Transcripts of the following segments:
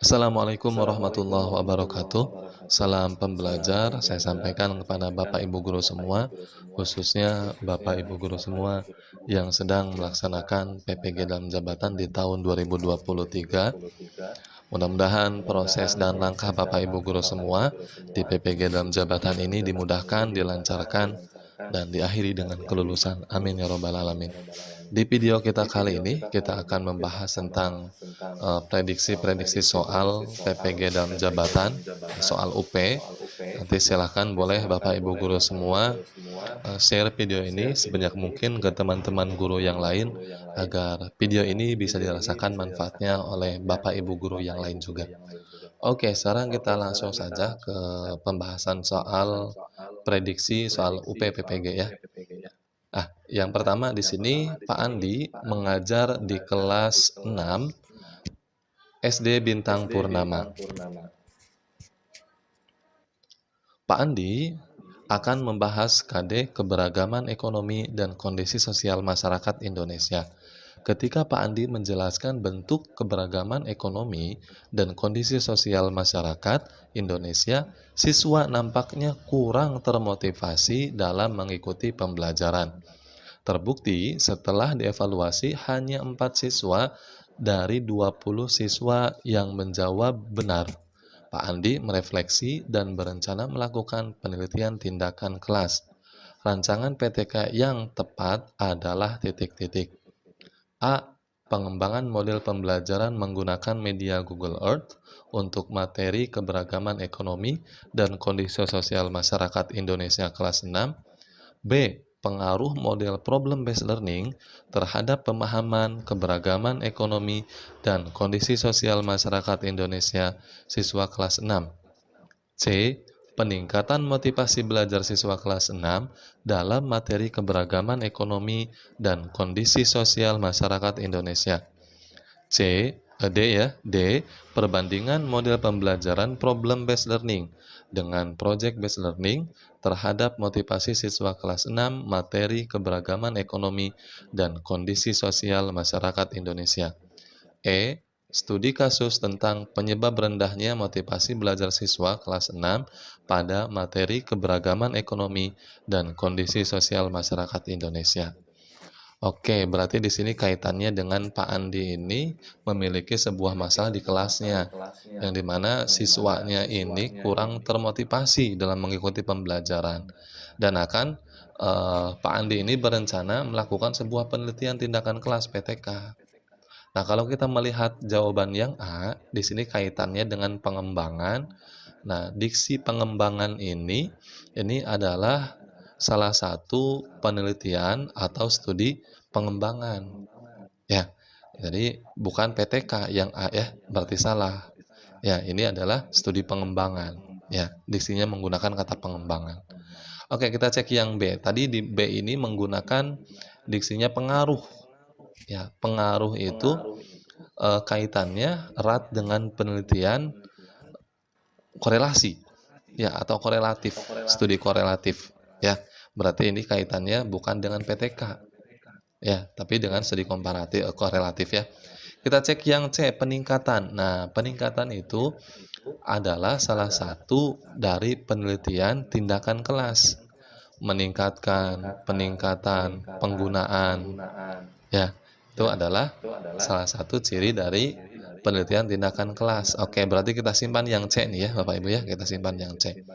Assalamualaikum warahmatullahi wabarakatuh. Salam pembelajar, saya sampaikan kepada Bapak Ibu guru semua, khususnya Bapak Ibu guru semua yang sedang melaksanakan PPG dalam jabatan di tahun 2023. Mudah-mudahan proses dan langkah Bapak Ibu guru semua di PPG dalam jabatan ini dimudahkan, dilancarkan, dan diakhiri dengan kelulusan. Amin ya robbal alamin. Di video kita kali ini, kita akan membahas tentang prediksi-prediksi soal PPG dalam jabatan, soal UP. Nanti silahkan boleh Bapak Ibu guru semua share video ini sebanyak mungkin ke teman-teman guru yang lain, agar video ini bisa dirasakan manfaatnya oleh Bapak Ibu guru yang lain juga. Oke, sekarang kita langsung saja ke pembahasan soal prediksi soal UP PPG ya. Yang pertama di sini Pak Andi mengajar di kelas 6 SD Bintang Purnama. Pak Andi akan membahas KD keberagaman ekonomi dan kondisi sosial masyarakat Indonesia. Ketika Pak Andi menjelaskan bentuk keberagaman ekonomi dan kondisi sosial masyarakat Indonesia, siswa nampaknya kurang termotivasi dalam mengikuti pembelajaran. Terbukti setelah dievaluasi hanya 4 siswa dari 20 siswa yang menjawab benar. Pak Andi merefleksi dan berencana melakukan penelitian tindakan kelas. Rancangan PTK yang tepat adalah titik-titik. A. Pengembangan model pembelajaran menggunakan media Google Earth untuk materi keberagaman ekonomi dan kondisi sosial masyarakat Indonesia kelas 6. B. Pengaruh model problem-based learning terhadap pemahaman keberagaman ekonomi dan kondisi sosial masyarakat Indonesia siswa kelas 6. C. Peningkatan motivasi belajar siswa kelas 6 dalam materi keberagaman ekonomi dan kondisi sosial masyarakat Indonesia. D. Perbandingan model pembelajaran problem-based learning dengan project-based learning terhadap motivasi siswa kelas 6 materi keberagaman ekonomi dan kondisi sosial masyarakat Indonesia. E. Studi kasus tentang penyebab rendahnya motivasi belajar siswa kelas 6 pada materi keberagaman ekonomi dan kondisi sosial masyarakat Indonesia. Oke, berarti di sini kaitannya dengan Pak Andi ini memiliki sebuah masalah di kelasnya, yang dimana siswanya ini kurang termotivasi dalam mengikuti pembelajaran, dan akan Pak Andi ini berencana melakukan sebuah penelitian tindakan kelas PTK. Nah, kalau kita melihat jawaban yang A, di sini kaitannya dengan pengembangan. Nah, diksi pengembangan ini adalah salah satu penelitian atau studi pengembangan. Ya, jadi bukan PTK yang A ya, berarti salah. Ya, ini adalah studi pengembangan. Ya, diksinya menggunakan kata pengembangan. Oke, kita cek yang B. Tadi di B ini menggunakan diksinya pengaruh. Ya, pengaruh itu kaitannya erat dengan penelitian korelasi ya, atau korelatif, studi korelatif ya. Berarti ini kaitannya bukan dengan PTK ya, tapi dengan studi komparatif korelatif ya. Kita cek yang C, peningkatan. Nah, peningkatan itu adalah salah satu dari penelitian tindakan kelas, meningkatkan, peningkatan penggunaan ya. Itu adalah salah satu ciri dari penelitian tindakan kelas. Oke, berarti kita simpan yang C nih ya, Bapak Ibu ya, kita simpan yang C.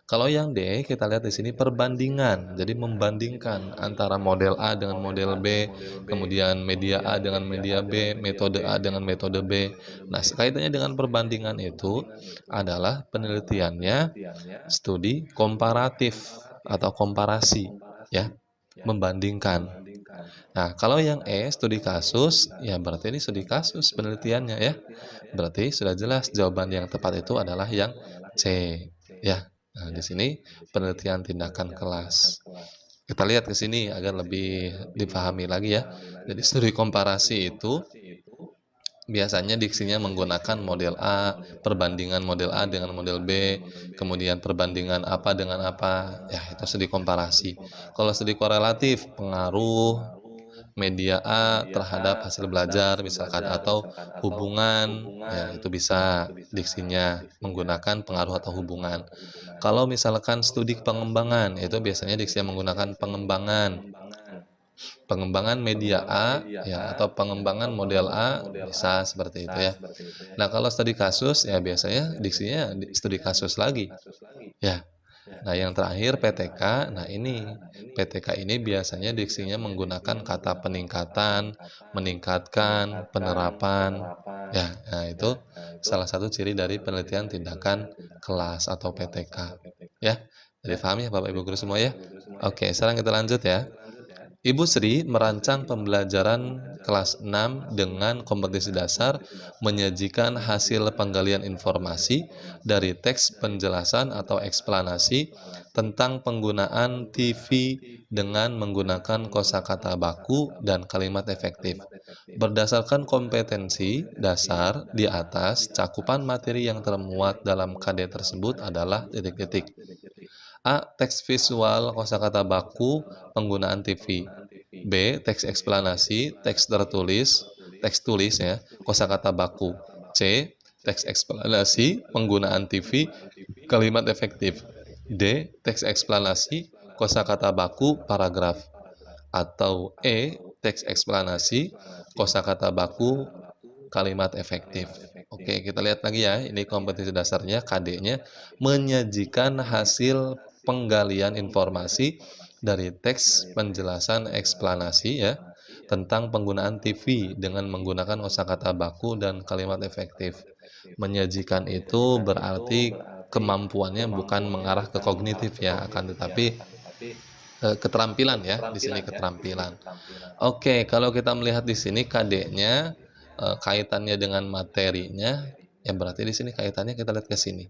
Kalau yang D, kita lihat di sini perbandingan. Jadi membandingkan antara model A dengan model B, kemudian media A dengan media B, metode A dengan metode B. Nah, kaitannya dengan perbandingan itu adalah penelitiannya studi komparatif atau komparasi ya, membandingkan. Nah, kalau yang E, studi kasus, ya berarti ini studi kasus penelitiannya ya. Berarti sudah jelas jawaban yang tepat itu adalah yang C. Ya. Nah, di sini penelitian tindakan kelas. Kita lihat ke sini agar lebih dipahami lagi ya. Jadi studi komparasi itu biasanya diksinya menggunakan model A, perbandingan model A dengan model B, kemudian perbandingan apa dengan apa, ya itu studi komparasi. Kalau studi korelatif, pengaruh, media A terhadap hasil belajar misalkan, atau hubungan, ya itu bisa diksinya menggunakan pengaruh atau hubungan. Kalau misalkan studi pengembangan, itu biasanya diksi yang menggunakan pengembangan. Pengembangan media A, ya, atau pengembangan model A, bisa seperti itu ya. Nah, kalau studi kasus, ya biasanya diksinya studi kasus lagi, ya. Nah, yang terakhir PTK. Nah, ini PTK ini biasanya diksinya menggunakan kata peningkatan, meningkatkan, penerapan. Ya, nah itu salah satu ciri dari penelitian tindakan kelas atau PTK. Ya, jadi paham ya Bapak Ibu guru semua ya? Oke, sekarang kita lanjut ya. Ibu Sri merancang pembelajaran kelas 6 dengan kompetisi dasar menyajikan hasil penggalian informasi dari teks penjelasan atau eksplanasi tentang penggunaan TV dengan menggunakan kosakata baku dan kalimat efektif. Berdasarkan kompetensi dasar di atas, cakupan materi yang termuat dalam KD tersebut adalah titik-titik. A. Teks visual kosakata baku penggunaan TV. B. Teks eksplanasi, teks tulis ya, kosakata baku. C. Teks eksplanasi, penggunaan TV, kalimat efektif. D. Teks eksplanasi, kosakata baku, paragraf. Atau E. Teks eksplanasi, kosakata baku, kalimat efektif. Oke, kita lihat lagi ya. Ini kompetisi dasarnya, KD-nya, menyajikan hasil penggalian informasi dari teks penjelasan eksplanasi ya tentang penggunaan TV dengan menggunakan kosakata baku dan kalimat efektif. Menyajikan itu berarti kemampuannya bukan mengarah ke kognitif ya, akan tetapi keterampilan ya, di sini keterampilan. Oke, kalau kita melihat di sini KD-nya kaitannya dengan materinya, ya berarti di sini kaitannya kita lihat ke sini.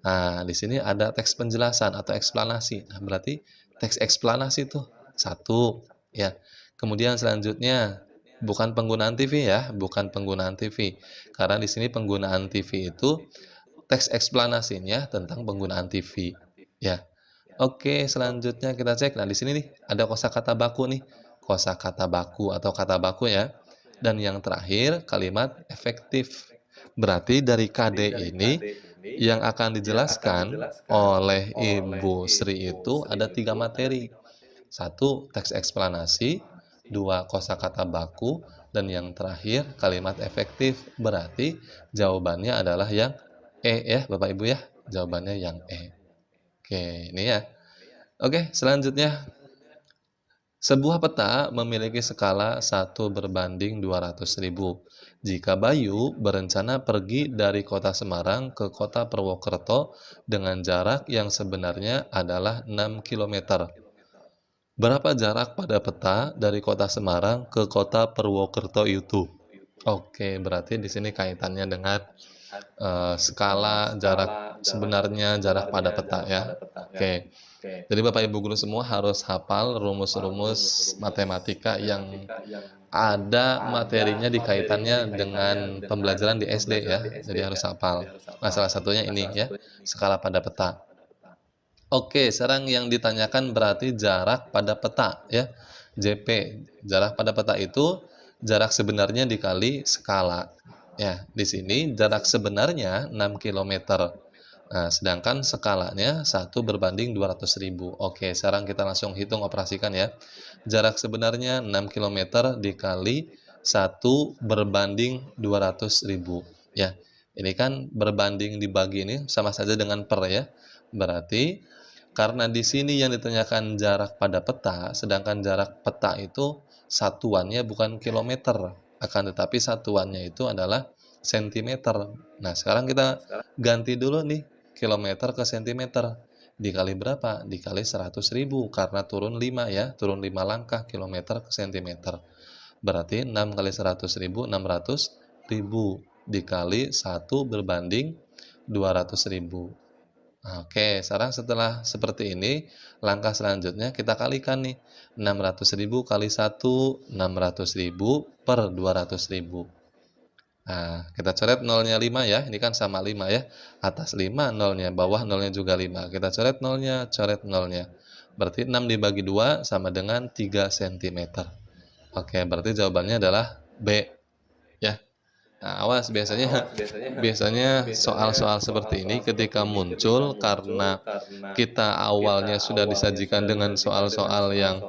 Nah, di sini ada teks penjelasan atau eksplanasi. Nah, berarti teks eksplanasi tuh satu, ya. Kemudian selanjutnya bukan penggunaan TV ya, bukan penggunaan TV. Karena di sini penggunaan TV itu teks eksplanasinya tentang penggunaan TV, ya. Oke, selanjutnya kita cek. Nah, di sini nih ada kosakata baku nih. Kosakata baku atau kata baku ya. Dan yang terakhir kalimat efektif. Berarti dari KD ini yang akan dijelaskan oleh Ibu Sri itu ada 3 materi. Satu, teks eksplanasi, dua, kosakata baku, dan yang terakhir kalimat efektif. Berarti jawabannya adalah yang E ya, Bapak Ibu ya. Jawabannya yang E. Oke, ini ya. Oke, selanjutnya. Sebuah peta memiliki skala 1:200.000. Jika Bayu berencana pergi dari kota Semarang ke kota Purwokerto dengan jarak yang sebenarnya adalah 6 km. Berapa jarak pada peta dari kota Semarang ke kota Purwokerto itu? Oke, berarti di sini kaitannya dengan skala jarak sebenarnya, jarak pada peta ya. Oke. Jadi Bapak Ibu guru semua harus hafal rumus-rumus matematika yang ada materinya dikaitannya dengan pembelajaran di SD ya. Jadi harus hafal. Nah, salah satunya ini ya, skala pada peta. Oke, sekarang yang ditanyakan berarti jarak pada peta ya. JP, jarak pada peta itu jarak sebenarnya dikali skala. Ya, di sini jarak sebenarnya 6 km. Nah, sedangkan skalanya 1:200.000. Oke, sekarang kita langsung hitung operasikan ya. Jarak sebenarnya 6 km dikali 1:200.000. Ya, ini kan berbanding dibagi ini sama saja dengan per ya. Berarti karena di sini yang ditanyakan jarak pada peta, sedangkan jarak peta itu satuannya bukan kilometer, akan tetapi satuannya itu adalah sentimeter. Nah, sekarang kita ganti dulu nih kilometer ke sentimeter. Dikali berapa? Dikali 100.000 karena turun 5 ya, turun 5 langkah kilometer ke sentimeter. Berarti 6 kali 100.000, 600.000 dikali 1:200.000. Oke, sekarang setelah seperti ini, langkah selanjutnya kita kalikan nih. 600.000 kali 1, 600.000 per 200.000. Nah, kita coret nolnya 5 ya. Ini kan sama 5 ya. Atas 5 nolnya, bawah nolnya juga 5. Kita coret nolnya, coret nolnya. Berarti 6 dibagi 2 sama dengan 3 cm. Oke, berarti jawabannya adalah B, ya. Nah, awas biasanya biasanya soal-soal seperti ini ketika muncul karena kita awalnya sudah disajikan dengan soal-soal yang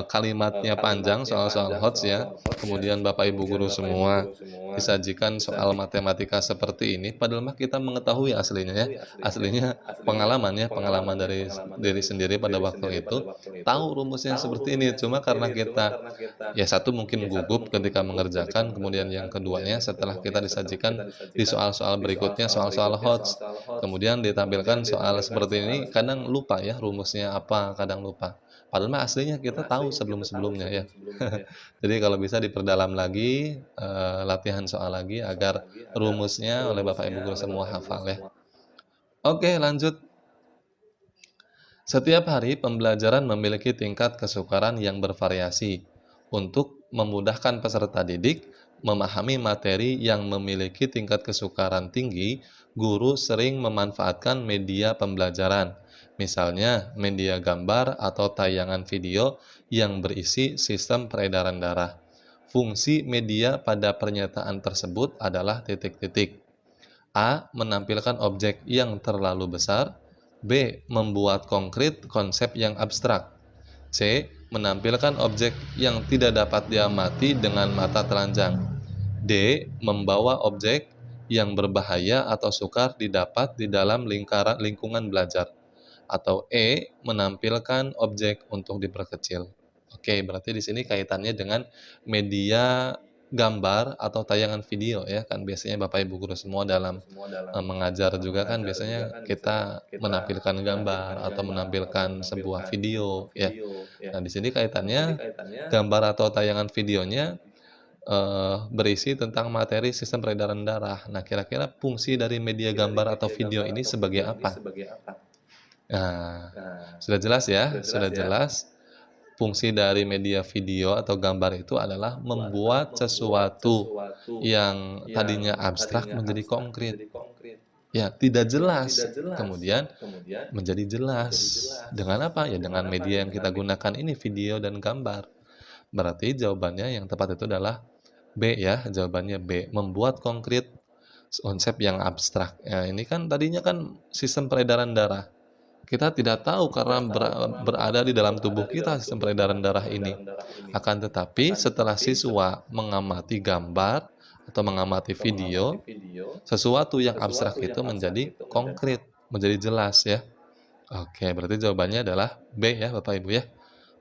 kalimatnya panjang, soal-soal HOTS ya, kemudian Bapak Ibu guru semua disajikan soal matematika seperti ini, padahal mah kita mengetahui aslinya ya, aslinya pengalaman ya, pengalaman dari diri sendiri pada waktu itu, tahu rumusnya seperti ini, cuma karena kita ya satu mungkin gugup ketika mengerjakan, kemudian yang keduanya setelah kita disajikan di soal-soal berikutnya, soal-soal HOTS, kemudian ditampilkan soal seperti ini, kadang lupa ya rumusnya apa, kadang lupa. Padahal mah aslinya kita tahu sebelum-sebelumnya ya. Jadi kalau bisa diperdalam lagi, latihan soal lagi agar rumusnya oleh Bapak Ibu guru semua hafal ya. Oke, lanjut. Setiap hari pembelajaran memiliki tingkat kesukaran yang bervariasi. Untuk memudahkan peserta didik memahami materi yang memiliki tingkat kesukaran tinggi, guru sering memanfaatkan media pembelajaran, misalnya media gambar atau tayangan video yang berisi sistem peredaran darah. Fungsi media pada pernyataan tersebut adalah titik-titik. A. Menampilkan objek yang terlalu besar. B. Membuat konkret konsep yang abstrak. C. Menampilkan objek yang tidak dapat diamati dengan mata telanjang. D. Membawa objek yang berbahaya atau sukar didapat di dalam lingkungan belajar. Atau E. Menampilkan objek untuk diperkecil. Oke, berarti di sini kaitannya dengan media gambar atau tayangan video ya, kan biasanya Bapak Ibu guru semua dalam mengajar juga kan biasanya kita menampilkan gambar atau menampilkan sebuah video ya. Nah, di sini kaitannya gambar atau tayangan videonya berisi tentang materi sistem peredaran darah. Nah, kira-kira fungsi dari media gambar atau video ini sebagai apa? Nah, sudah jelas ya, sudah jelas. Fungsi dari media video atau gambar itu adalah membuat sesuatu yang tadinya abstrak menjadi konkret. Ya, tidak jelas, kemudian menjadi jelas. Dengan apa? Ya, dengan media yang kita gunakan ini, video dan gambar. Berarti jawabannya yang tepat itu adalah B ya, jawabannya B. Membuat konkret konsep yang abstrak. Ya, ini kan tadinya kan sistem peredaran darah. Kita tidak tahu karena berada di dalam tubuh kita sistem peredaran darah ini. Akan tetapi setelah siswa mengamati gambar atau mengamati video, sesuatu yang abstrak itu menjadi konkret, menjadi jelas ya. Oke, berarti jawabannya adalah B ya Bapak Ibu ya.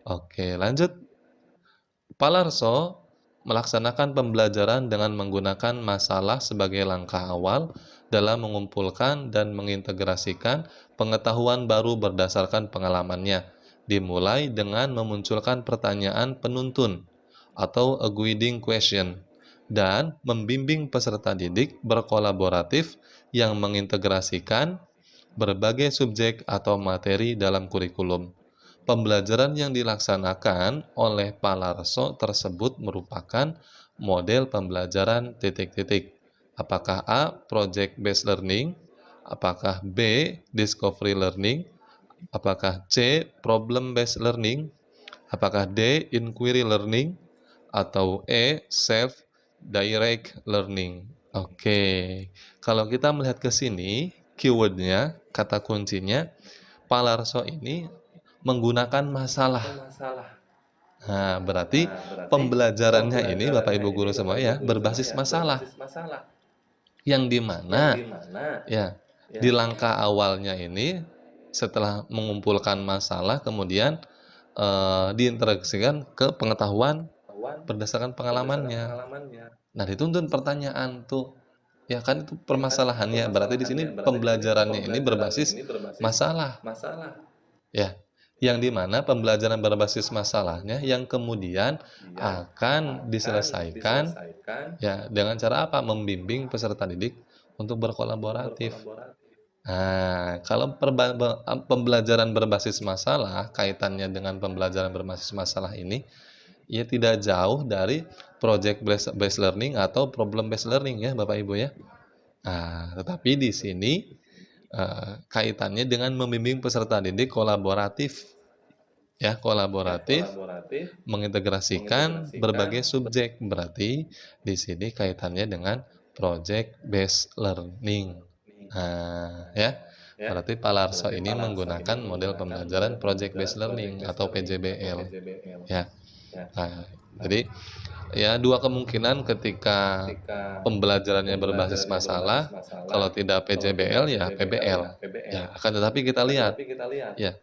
Oke, lanjut. Palarso melaksanakan pembelajaran dengan menggunakan masalah sebagai langkah awal dalam mengumpulkan dan mengintegrasikan pengetahuan baru berdasarkan pengalamannya, dimulai dengan memunculkan pertanyaan penuntun atau a guiding question, dan membimbing peserta didik berkolaboratif yang mengintegrasikan berbagai subjek atau materi dalam kurikulum. Pembelajaran yang dilaksanakan oleh Palarso tersebut merupakan model pembelajaran titik-titik. Apakah A. Project Based Learning? Apakah B. Discovery Learning? Apakah C. Problem Based Learning? Apakah D. Inquiry Learning? Atau E. Self-Direct Learning? Oke, kalau kita melihat ke sini, keywordnya, kata kuncinya, Palarso ini menggunakan masalah. Nah, berarti pembelajarannya ini Bapak Ibu guru semua ya berbasis masalah. Yang dimana ya di langkah awalnya ini setelah mengumpulkan masalah kemudian diinteraksikan ke pengetahuan berdasarkan pengalamannya. Nah, dituntun pertanyaan tuh. Ya kan itu permasalahannya. Berarti di sini pembelajarannya ini berbasis masalah. Ya, yang dimana pembelajaran berbasis masalahnya yang kemudian akan diselesaikan ya dengan cara apa? Membimbing peserta didik untuk berkolaboratif. Nah, kalau pembelajaran berbasis masalah, kaitannya dengan pembelajaran berbasis masalah ini, ya tidak jauh dari project based learning atau problem based learning ya Bapak Ibu ya. Nah, tetapi di sini kaitannya dengan membimbing peserta didik kolaboratif. Ya, kolaboratif, mengintegrasikan berbagai subjek. Berarti di sini kaitannya dengan project based learning. Nah, ya. Berarti Palarso ini menggunakan model pembelajaran project based learning atau PJBL. Ya. Nah, jadi ya dua kemungkinan ketika pembelajarannya berbasis masalah, kalau tidak PJBL ya PBL. Ya, akan tetapi kita lihat ya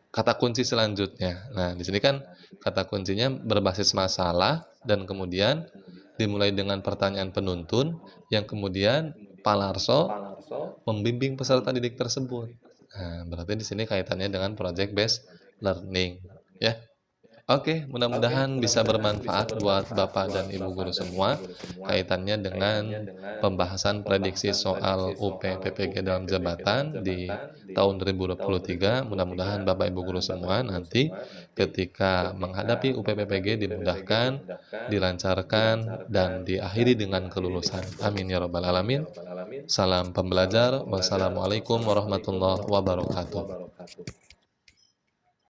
kata kunci selanjutnya. Nah, di sini kan kata kuncinya berbasis masalah dan kemudian dimulai dengan pertanyaan penuntun yang kemudian Palarso membimbing peserta didik tersebut. Nah, berarti di sini kaitannya dengan project based learning, ya. Oke, mudah-mudahan bisa bermanfaat buat Bapak dan Ibu guru semua kaitannya dengan pembahasan prediksi soal UPPPG dalam jabatan di tahun 2023. Mudah-mudahan Bapak Ibu guru semua nanti ketika menghadapi UPPPG dimudahkan, dilancarkan, dan diakhiri dengan kelulusan. Amin ya rabbal alamin. Salam pembelajar. Wassalamualaikum warahmatullahi wabarakatuh.